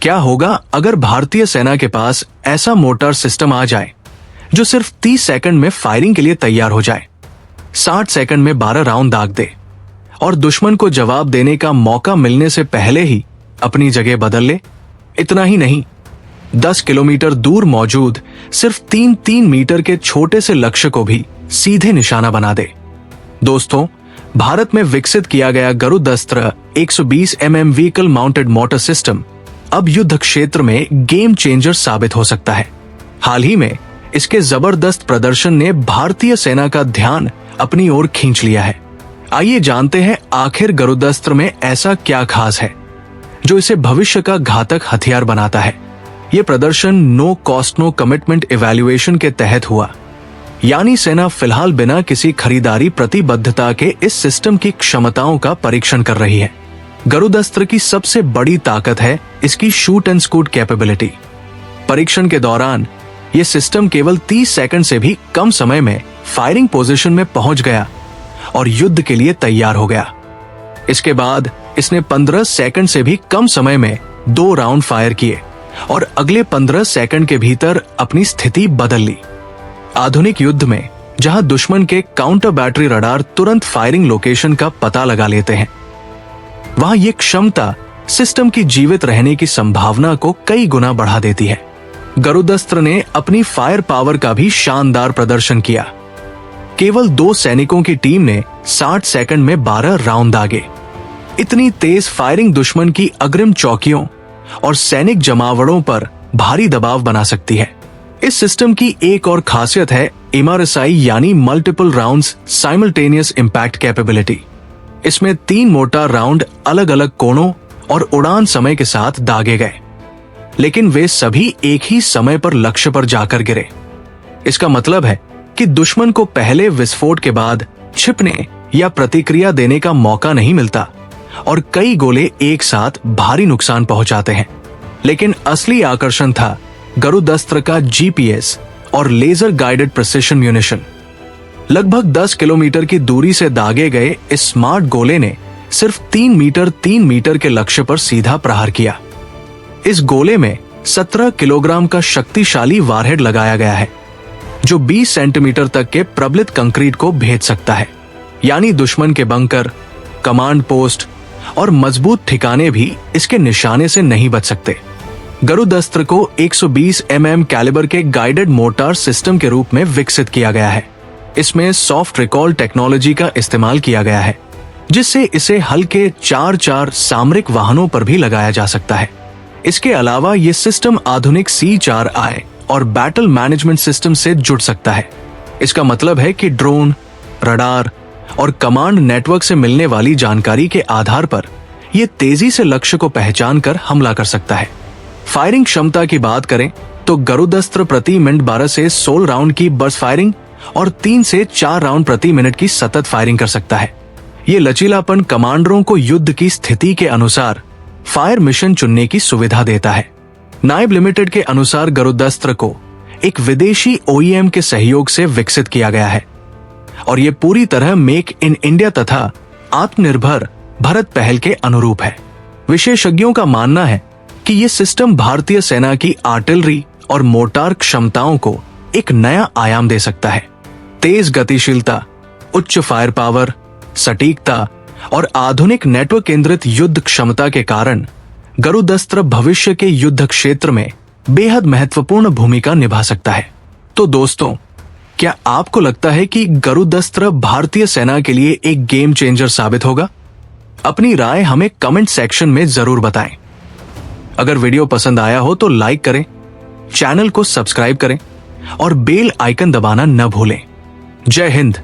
क्या होगा अगर भारतीय सेना के पास ऐसा मोर्टार सिस्टम आ जाए जो सिर्फ 30 सेकंड में फायरिंग के लिए तैयार हो जाए, 60 सेकंड में 12 राउंड दाग दे और दुश्मन को जवाब देने का मौका मिलने से पहले ही अपनी जगह बदल ले। इतना ही नहीं, 10 किलोमीटर दूर मौजूद सिर्फ 3 मीटर के छोटे से लक्ष्य को भी सीधे निशाना बना दे। दोस्तों, भारत में विकसित किया गया गरुदस्त्र 120 mm vehicle mounted motor system अब युद्ध क्षेत्र में गेम चेंजर साबित हो सकता है। हाल ही में इसके जबरदस्त प्रदर्शन ने भारतीय सेना का ध्यान अपनी ओर खींच लिया है। आइए जानते हैं आखिर गरुदस्त्र में ऐसा क्या खास है जो इसे भविष्य का घातक हथियार बनाता है। ये प्रदर्शन no cost no commitment evaluation के तहत हुआ, यानी सेना फिलहाल बिना किसी खरीदारी प्रतिबद्धता के इस सिस्टम की क्षमताओं का परीक्षण कर रही है। गरुदस्त्र की सबसे बड़ी ताकत है इसकी शूट एंड स्कूट कैपेबिलिटी। परीक्षण के दौरान यह सिस्टम केवल 30 सेकंड से भी कम समय में फायरिंग पोजीशन में पहुंच गया और युद्ध के लिए तैयार हो गया। इसके बाद इसने 15 सेकंड से भी कम समय में 2 राउंड फायर किए और अगले 15 सेकंड के भीतर अपनी स्थिति बदल ली। आधुनिक युद्ध में जहां दुश्मन के काउंटर बैटरी रडार तुरंत फायरिंग लोकेशन का पता लगा लेते हैं, वहां ये क्षमता सिस्टम की जीवित रहने की संभावना को कई गुना बढ़ा देती है। गरुदस्त्र ने अपनी फायर पावर का भी शानदार प्रदर्शन किया। केवल 2 सैनिकों की टीम ने 60 सेकंड में 12 राउंड दागे। इतनी तेज फायरिंग दुश्मन की अग्रिम चौकियों और सैनिक जमावड़ों पर भारी दबाव बना सकती है। इस सिस्टम की एक और खासियत है MRSI यानी multiple rounds simultaneous impact capability. इसमें 3 मोर्टार राउंड अलग अलग कोणों और उड़ान समय के साथ दागे गए, लेकिन वे सभी एक ही समय पर लक्ष्य पर जाकर गिरे। इसका मतलब है कि दुश्मन को पहले विस्फोट के बाद छिपने या प्रतिक्रिया देने का मौका नहीं मिलता और कई गोले एक साथ भारी नुकसान पहुंचाते हैं। लेकिन असली आकर्षण था गरुदस्त्र का GPS और लेजर गाइडेड प्रिसिशन म्यूनिशन। लगभग 10 किलोमीटर की दूरी से दागे गए इस स्मार्ट गोले ने सिर्फ 3 मीटर के लक्ष्य पर सीधा प्रहार किया। इस गोले में 17 किलोग्राम का शक्तिशाली वारहेड लगाया गया है जो 20 सेंटीमीटर तक के प्रबलित कंक्रीट को भेद सकता है, यानी दुश्मन के बंकर, कमांड पोस्ट और मजबूत ठिकाने भी इसके निशाने से नहीं बच सकते। गरुदस्त्र को 120 mm कैलिबर के गाइडेड मोर्टार सिस्टम के रूप में विकसित किया गया है। इसमें सॉफ्ट रिकॉल टेक्नोलॉजी का इस्तेमाल किया गया है, जिससे इसे हल्के 4x4 सामरिक वाहनों पर भी लगाया जा सकता है। इसके अलावा ये सिस्टम आधुनिक C4I और बैटल मैनेजमेंट सिस्टम से जुड़ सकता है। इसका मतलब है कि ड्रोन, रडार और कमांड नेटवर्क से मिलने वाली जानकारी के आधार पर यह तेजी से लक्ष्य को पहचान कर हमला कर सकता है। फायरिंग क्षमता की बात करें तो गरुदस्त्र प्रति मिनट 12 से 16 राउंड की बर्स्ट फायरिंग और 3 से 4 राउंड प्रति मिनट की सतत फायरिंग कर सकता है। ये लचीलापन कमांडरों को युद्ध की स्थिति के अनुसार फायर मिशन चुनने की सुविधा देता है। नायब लिमिटेड के अनुसार गरुदस्त्र को एक विदेशी OEM के सहयोग से विकसित किया गया है और ये पूरी तरह मेक इन इंडिया तथा आत्मनिर्भर भारत पहल के अनुरूप है। विशेषज्ञों का मानना है कि ये सिस्टम भारतीय सेना की आर्टिलरी और मोर्टार क्षमताओं को एक नया आयाम दे सकता है। तेज गतिशीलता, उच्च फायर पावर, सटीकता और आधुनिक नेटवर्क केंद्रित युद्ध क्षमता के कारण गरुदस्त्र भविष्य के युद्ध क्षेत्र में बेहद महत्वपूर्ण भूमिका निभा सकता है। तो दोस्तों, क्या आपको लगता है कि गरुदस्त्र भारतीय सेना के लिए एक गेम चेंजर साबित होगा? अपनी राय हमें कमेंट सेक्शन में जरूर बताएं। अगर वीडियो पसंद आया हो तो लाइक करें, चैनल को सब्सक्राइब करें और बेल आइकन दबाना न भूलें। जय हिंद।